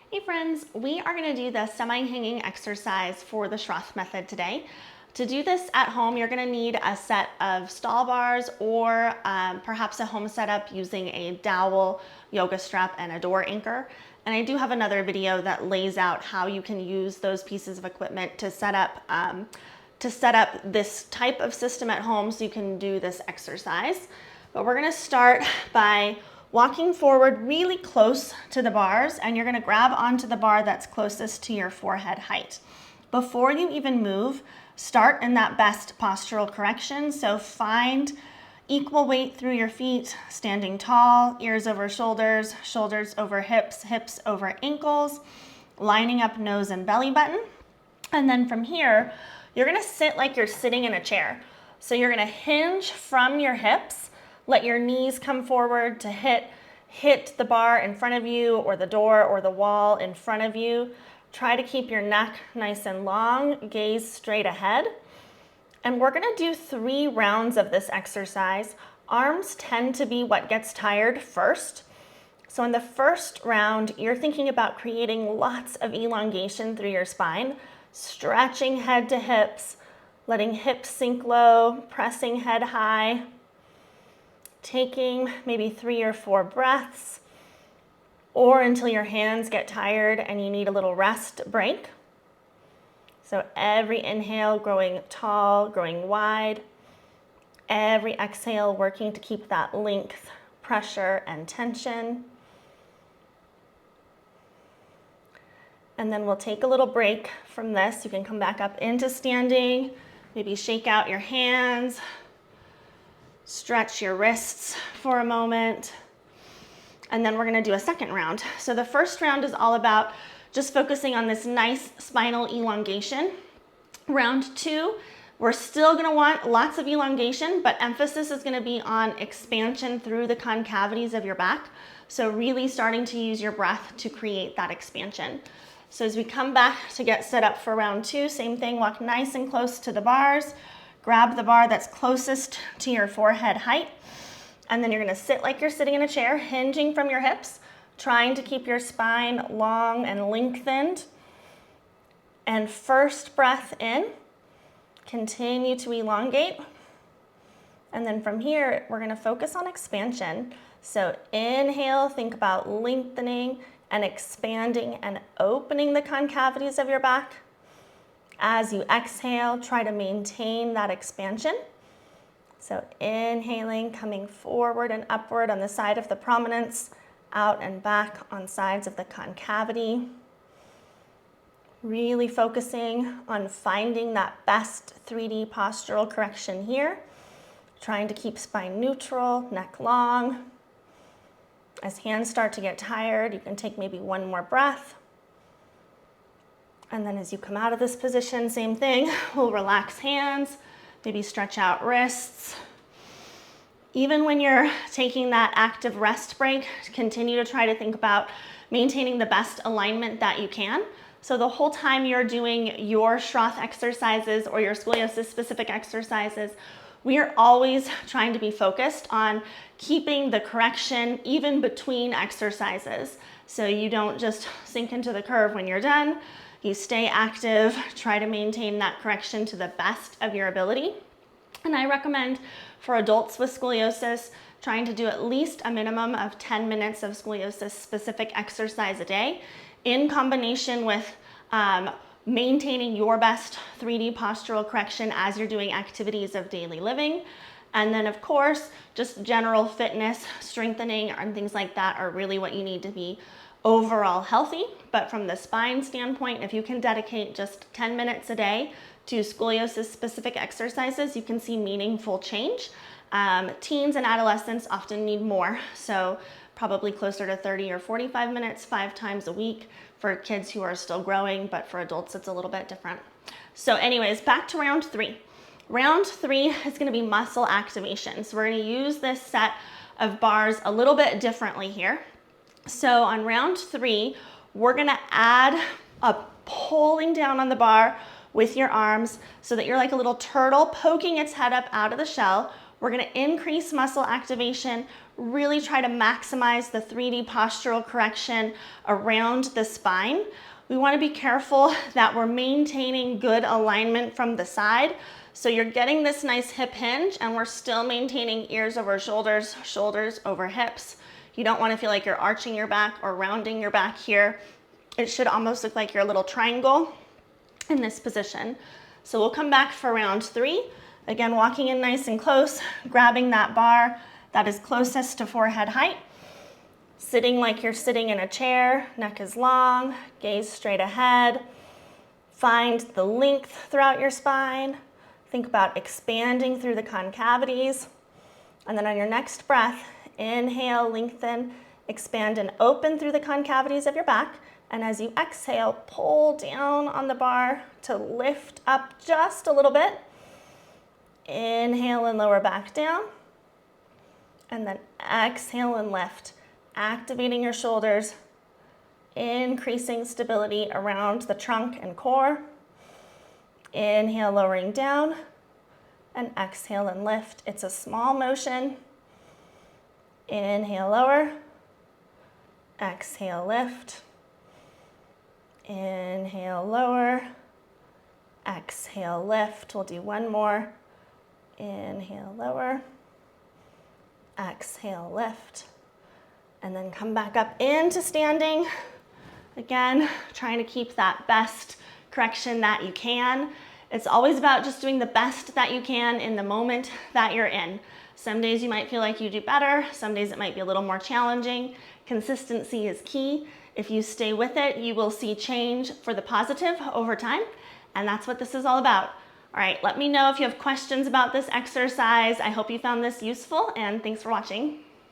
Hey friends, we are going to do the semi-hanging exercise for the Schroth method today. To do this at home, you're going to need a set of stall bars or perhaps a home setup using a dowel, yoga strap, and a door anchor. And I do have another video that lays out how you can use those pieces of equipment to set up this type of system at home so you can do this exercise. But we're going to start by walking forward really close to the bars, and you're going to grab onto the bar that's closest to your forehead height. Before you even move, start in that best postural correction. So find equal weight through your feet, standing tall, ears over shoulders, shoulders over hips, hips over ankles, lining up nose and belly button. And then from here, you're going to sit like you're sitting in a chair. So you're going to hinge from your hips. Let your knees come forward to hit the bar in front of you or the door or the wall in front of you. Try to keep your neck nice and long, gaze straight ahead. And we're gonna do 3 rounds of this exercise. Arms tend to be what gets tired first. So in the first round, you're thinking about creating lots of elongation through your spine, stretching head to hips, letting hips sink low, pressing head high, taking maybe 3 or 4 breaths, or until your hands get tired and you need a little rest break. So every inhale growing tall, growing wide. Every exhale working to keep that length, pressure, and tension. And then we'll take a little break from this. You can come back up into standing, maybe shake out your hands, stretch your wrists for a moment, and then we're gonna do a second round. So the first round is all about just focusing on this nice spinal elongation. Round 2, we're still gonna want lots of elongation, but emphasis is gonna be on expansion through the concavities of your back. So really starting to use your breath to create that expansion. So as we come back to get set up for round 2, same thing, walk nice and close to the bars. Grab the bar that's closest to your forehead height, and then you're gonna sit like you're sitting in a chair, hinging from your hips, trying to keep your spine long and lengthened. And first breath in, continue to elongate. And then from here, we're gonna focus on expansion. So inhale, think about lengthening and expanding and opening the concavities of your back. As you exhale, try to maintain that expansion. So inhaling, coming forward and upward on the side of the prominence, out and back on sides of the concavity. Really focusing on finding that best 3D postural correction here. Trying to keep spine neutral, neck long. As hands start to get tired, you can take maybe 1 more breath. And then as you come out of this position, same thing, we'll relax hands, maybe stretch out wrists. Even when you're taking that active rest break, continue to try to think about maintaining the best alignment that you can. So the whole time you're doing your Schroth exercises or your scoliosis-specific exercises, we are always trying to be focused on keeping the correction even between exercises. So you don't just sink into the curve when you're done. You stay active, try to maintain that correction to the best of your ability. And I recommend for adults with scoliosis, trying to do at least a minimum of 10 minutes of scoliosis-specific exercise a day in combination with maintaining your best 3D postural correction as you're doing activities of daily living. And then of course, just general fitness, strengthening, and things like that are really what you need to be overall healthy. But from the spine standpoint, if you can dedicate just 10 minutes a day to scoliosis-specific exercises, you can see meaningful change. Teens and adolescents often need more, so probably closer to 30 or 45 minutes, 5 times a week for kids who are still growing, but for adults, it's a little bit different. So anyways, back to round 3. Round 3 is gonna be muscle activation. So we're gonna use this set of bars a little bit differently here. So on round 3, we're gonna add a pulling down on the bar with your arms so that you're like a little turtle poking its head up out of the shell. We're gonna increase muscle activation, really try to maximize the 3D postural correction around the spine. We wanna be careful that we're maintaining good alignment from the side. So you're getting this nice hip hinge and we're still maintaining ears over shoulders, shoulders over hips. You don't wanna feel like you're arching your back or rounding your back here. It should almost look like you're a little triangle in this position. So we'll come back for round 3. Again, walking in nice and close, grabbing that bar that is closest to forehead height. Sitting like you're sitting in a chair, neck is long, gaze straight ahead. Find the length throughout your spine. Think about expanding through the concavities. And then on your next breath, inhale, lengthen, expand and open through the concavities of your back. And as you exhale, pull down on the bar to lift up just a little bit. Inhale and lower back down. And then exhale and lift, activating your shoulders, increasing stability around the trunk and core. Inhale, lowering down, and exhale and lift. It's a small motion. Inhale, lower. Exhale, lift. Inhale, lower. Exhale, lift. We'll do one more. Inhale, lower. Exhale, lift. And then come back up into standing. Again, trying to keep that best correction that you can. It's always about just doing the best that you can in the moment that you're in. Some days you might feel like you do better. Some days it might be a little more challenging. Consistency is key. If you stay with it, you will see change for the positive over time. And that's what this is all about. All right, let me know if you have questions about this exercise. I hope you found this useful and thanks for watching.